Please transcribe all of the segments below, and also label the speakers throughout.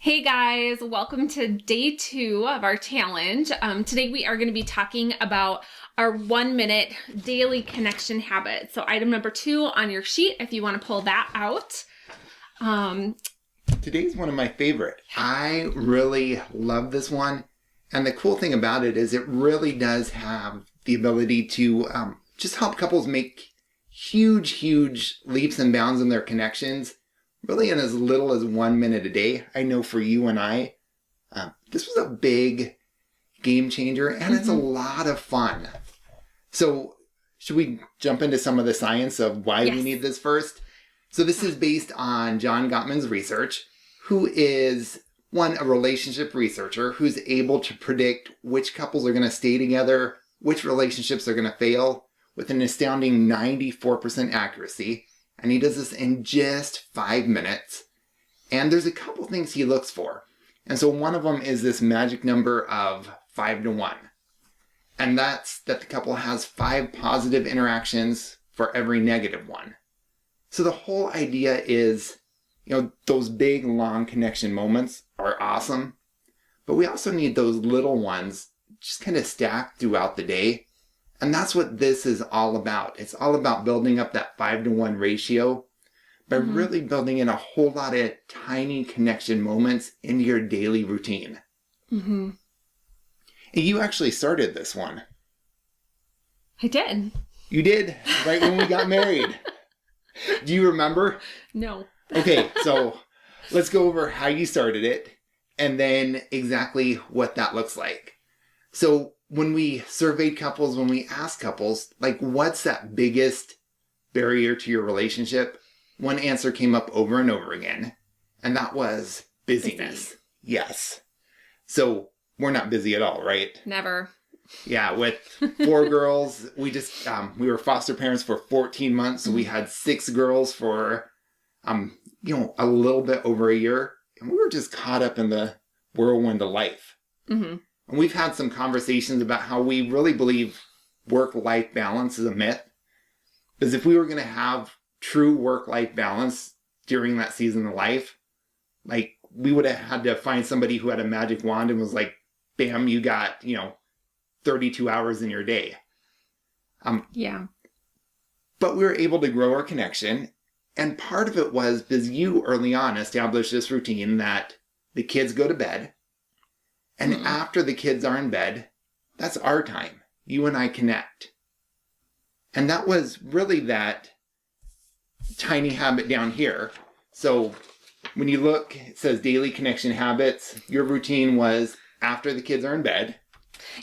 Speaker 1: Hey guys, welcome to day 2 of our challenge. Today we are going to be talking about our 1-minute daily connection habit. So item number 2 on your sheet, if you want to pull that out.
Speaker 2: Today's one of my favorite. I really love this one. And the cool thing about it is it really does have the ability to just help couples make huge leaps and bounds in their connections, really in as little as 1 minute a day. I know for you and I, this was a big game changer, and it's a lot of fun. So should we jump into some of the science of why we need this first? So this is based on John Gottman's research, who is a relationship researcher who's able to predict which couples are going to stay together, which relationships are going to fail with an astounding 94% accuracy. And he does this in just 5 minutes. And there's a couple things he looks for. And so one of them is this magic number of 5 to 1. And that's that the couple has 5 positive interactions for every negative one. So the whole idea is, those big, long connection moments are awesome. But we also need those little ones just kind of stacked throughout the day. And that's what this is all about. It's all about building up that 5 to 1 ratio by really building in a whole lot of tiny connection moments into your daily routine. And you actually started this one.
Speaker 1: I did.
Speaker 2: You did, right when we got married. Do you remember?
Speaker 1: No.
Speaker 2: Okay, so let's go over how you started it and then exactly what that looks like. So when we surveyed couples, when we asked couples, what's that biggest barrier to your relationship? One answer came up over and over again, and that was busyness. Yes. So we're not busy at all, right?
Speaker 1: Never.
Speaker 2: Yeah, with 4 girls, we were foster parents for 14 months, so we had 6 girls for, a little bit over a year, and we were just caught up in the whirlwind of life. And we've had some conversations about how we really believe work-life balance is a myth. Because if we were going to have true work-life balance during that season of life, we would have had to find somebody who had a magic wand and was like, bam, you got, 32 hours in your day. But we were able to grow our connection. And part of it was because you early on established this routine that the kids go to bed. And after the kids are in bed, that's our time. You and I connect. And that was really that tiny habit down here. So when you look, it says daily connection habits. Your routine was after the kids are in bed.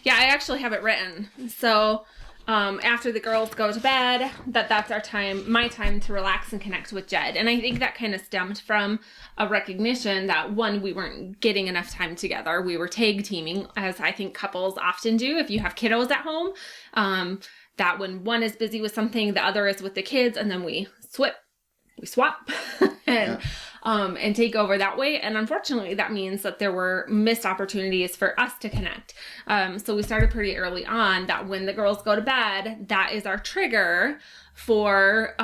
Speaker 1: Yeah, I actually have it written. So after the girls go to bed, that's our time, my time to relax and connect with Jed. And I think that kind of stemmed from a recognition that, one, we weren't getting enough time together. We were tag teaming, as I think couples often do if you have kiddos at home. That when one is busy with something, the other is with the kids, and then we swap and take over that way. And unfortunately, that means that there were missed opportunities for us to connect. So we started pretty early on that when the girls go to bed, that is our trigger for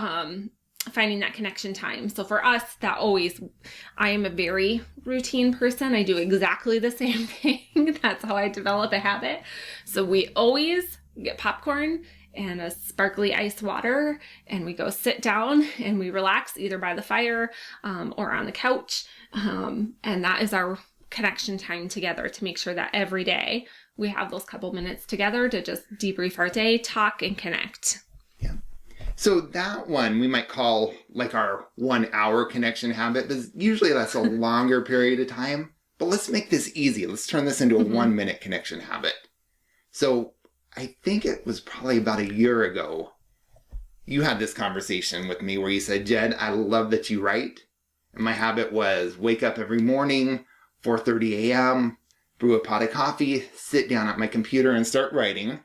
Speaker 1: finding that connection time. So for us, I am a very routine person. I do exactly the same thing. That's how I develop a habit. So we always get popcorn and a sparkly ice water, and we go sit down and we relax either by the fire or on the couch. And that is our connection time together to make sure that every day we have those couple minutes together to just debrief our day, talk, and connect.
Speaker 2: Yeah. So that one we might call our 1 hour connection habit, because usually that's a longer period of time. But let's make this easy. Let's turn this into a 1 minute connection habit. So I think it was probably about a year ago, you had this conversation with me where you said, Jed, I love that you write. And my habit was wake up every morning, 4:30 a.m., brew a pot of coffee, sit down at my computer and start writing.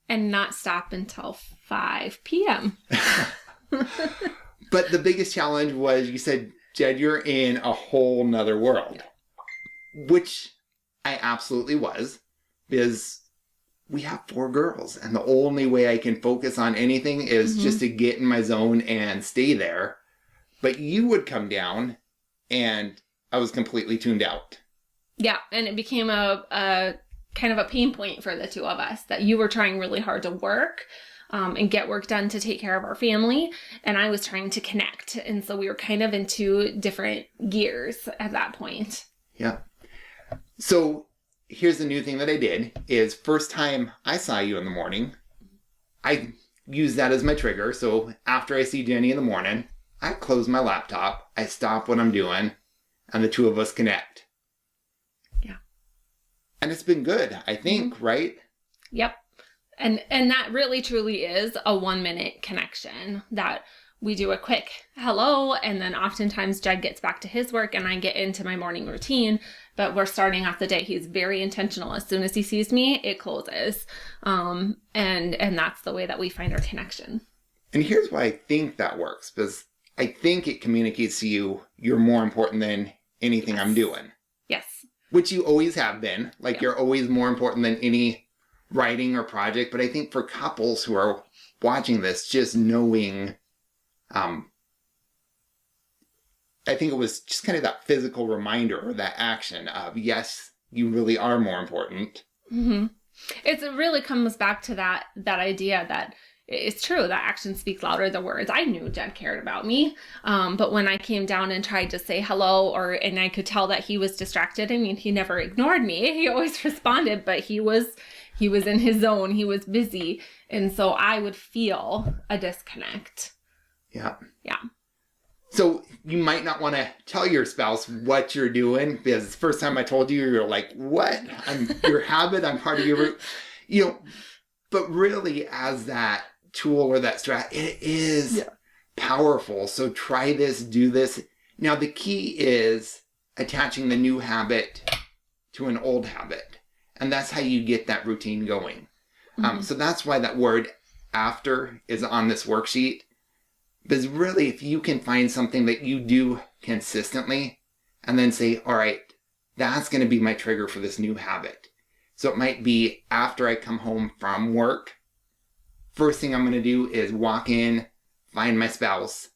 Speaker 1: And not stop until 5 p.m.
Speaker 2: But the biggest challenge was you said, Jed, you're in a whole nother world, which I absolutely was, because we have 4 girls, and the only way I can focus on anything is just to get in my zone and stay there. But you would come down and I was completely tuned out.
Speaker 1: Yeah, and it became a kind of a pain point for the two of us, that you were trying really hard to work and get work done to take care of our family, and I was trying to connect. And so we were kind of in two different gears at that point.
Speaker 2: Yeah. So here's the new thing that I did is first time I saw you in the morning, I use that as my trigger. So after I see Jenny in the morning, I close my laptop, I stop what I'm doing, and the two of us connect.
Speaker 1: Yeah.
Speaker 2: And it's been good, I think, right?
Speaker 1: Yep. And that really truly is a 1-minute connection, that we do a quick hello, and then oftentimes Jed gets back to his work and I get into my morning routine, but we're starting off the day. He's very intentional. As soon as he sees me, it closes. And that's the way that we find our connection.
Speaker 2: And here's why I think that works, because I think it communicates to you, you're more important than anything I'm doing.
Speaker 1: Yes.
Speaker 2: Which you always have been. Like, you're always more important than any writing or project. But I think for couples who are watching this, just knowing, I think it was just kind of that physical reminder or that action of, yes, you really are more important.
Speaker 1: Mm-hmm. It really comes back to that idea that it's true that actions speak louder than words. I knew Jed cared about me, but when I came down and tried to say hello, and I could tell that he was distracted. I mean, he never ignored me. He always responded, but he was in his zone. He was busy, and so I would feel a disconnect.
Speaker 2: Yeah.
Speaker 1: Yeah.
Speaker 2: So you might not want to tell your spouse what you're doing, because the first time I told you, you're like, what? I'm your habit. I'm part of your, but really as that tool or that strat, it is powerful. So try this, do this. Now, the key is attaching the new habit to an old habit. And that's how you get that routine going. Mm-hmm. So that's why that word after is on this worksheet. Because really, if you can find something that you do consistently and then say, all right, that's going to be my trigger for this new habit. So it might be after I come home from work, first thing I'm going to do is walk in, find my spouse,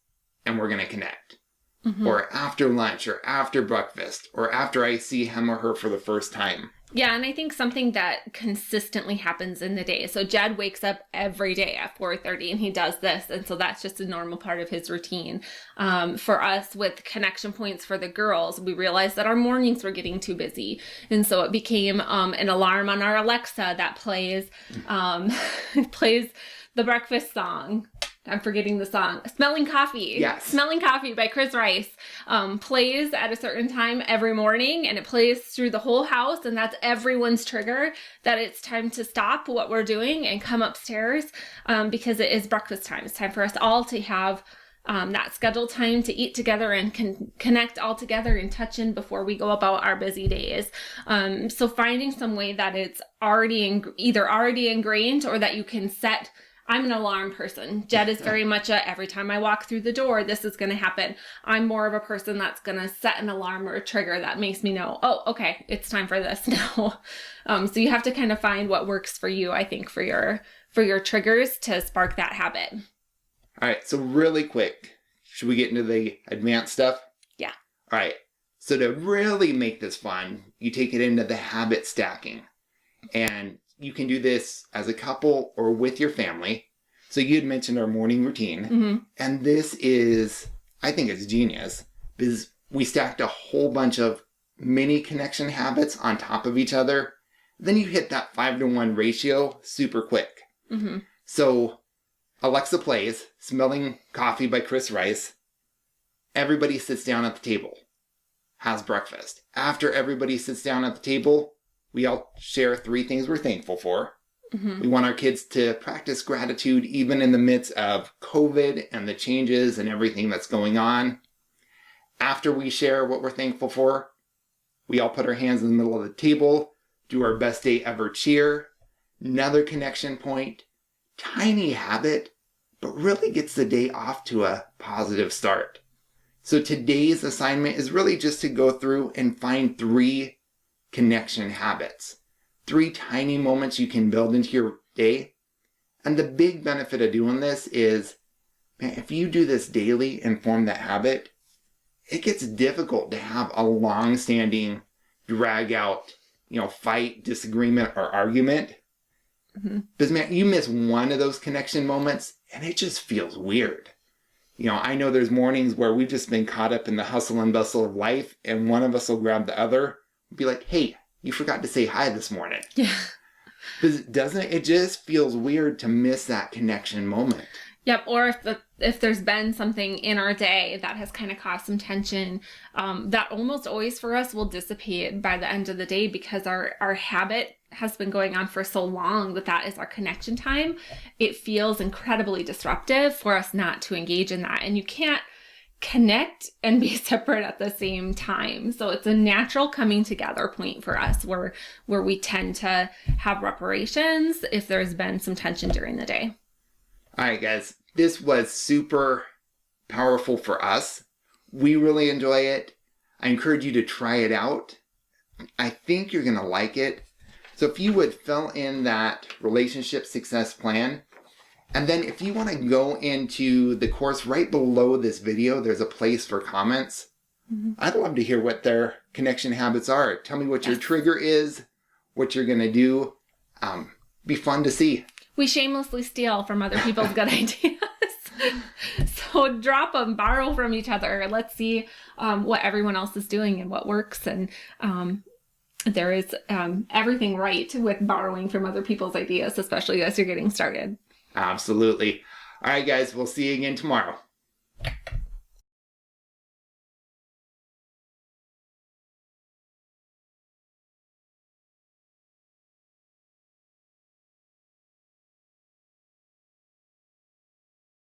Speaker 2: and we're going to connect. Mm-hmm. Or after lunch, or after breakfast, or after I see him or her for the first time.
Speaker 1: Yeah, and I think something that consistently happens in the day. So Jed wakes up every day at 4:30 and he does this. And so that's just a normal part of his routine. For us, with connection points for the girls, we realized that our mornings were getting too busy. And so it became an alarm on our Alexa that plays the breakfast song. I'm forgetting the song. Smelling Coffee.
Speaker 2: Yes.
Speaker 1: Smelling Coffee by Chris Rice plays at a certain time every morning, and it plays through the whole house, and that's everyone's trigger that it's time to stop what we're doing and come upstairs because it is breakfast time. It's time for us all to have that scheduled time to eat together and connect all together and touch in before we go about our busy days. So finding some way that it's either already ingrained or that you can set. I'm an alarm person. Jed is very much every time I walk through the door, this is going to happen. I'm more of a person that's going to set an alarm or a trigger that makes me know, oh, okay, it's time for this now. So you have to kind of find what works for you, I think, for your triggers to spark that habit.
Speaker 2: All right. So really quick, should we get into the advanced stuff?
Speaker 1: Yeah.
Speaker 2: All right. So to really make this fun, you take it into the habit stacking. And you can do this as a couple or with your family. So you had mentioned our morning routine. Mm-hmm. And this is, I think it's genius, because we stacked a whole bunch of mini connection habits on top of each other. Then you hit that 5-to-1 ratio super quick. Mm-hmm. So Alexa plays Smelling Coffee by Chris Rice. Everybody sits down at the table, has breakfast. After everybody sits down at the table, we all share 3 things we're thankful for. Mm-hmm. We want our kids to practice gratitude even in the midst of COVID and the changes and everything that's going on. After we share what we're thankful for, we all put our hands in the middle of the table, do our best day ever cheer. Another connection point, tiny habit, but really gets the day off to a positive start. So today's assignment is really just to go through and find 3 connection habits. 3 tiny moments you can build into your day. And the big benefit of doing this is, man, if you do this daily and form that habit, it gets difficult to have a long-standing, drag-out, fight, disagreement, or argument. Because, man, you miss one of those connection moments, and it just feels weird. I know there's mornings where we've just been caught up in the hustle and bustle of life, and one of us will grab the other and be like, hey, you forgot to say hi this morning.
Speaker 1: Yeah.
Speaker 2: Because it just feels weird to miss that connection moment.
Speaker 1: Yep. Or if there's been something in our day that has kind of caused some tension, that almost always for us will dissipate by the end of the day, because our habit has been going on for so long that is our connection time. It feels incredibly disruptive for us not to engage in that. And you can't connect and be separate at the same time. So it's a natural coming together point for us where we tend to have reparations if there's been some tension during the day.
Speaker 2: All right, guys, this was super powerful for us. We really enjoy it. I encourage you to try it out. I think you're going to like it. So if you would fill in that Relationship Success Plan, and then if you want to go into the course right below this video, there's a place for comments. I'd love to hear what their connection habits are. Tell me what your trigger is, what you're going to do. Be fun to see.
Speaker 1: We shamelessly steal from other people's good ideas. So drop them, borrow from each other. Let's see what everyone else is doing and what works. And there is everything right with borrowing from other people's ideas, especially as you're getting started.
Speaker 2: Absolutely. All right, guys, we'll see you again tomorrow.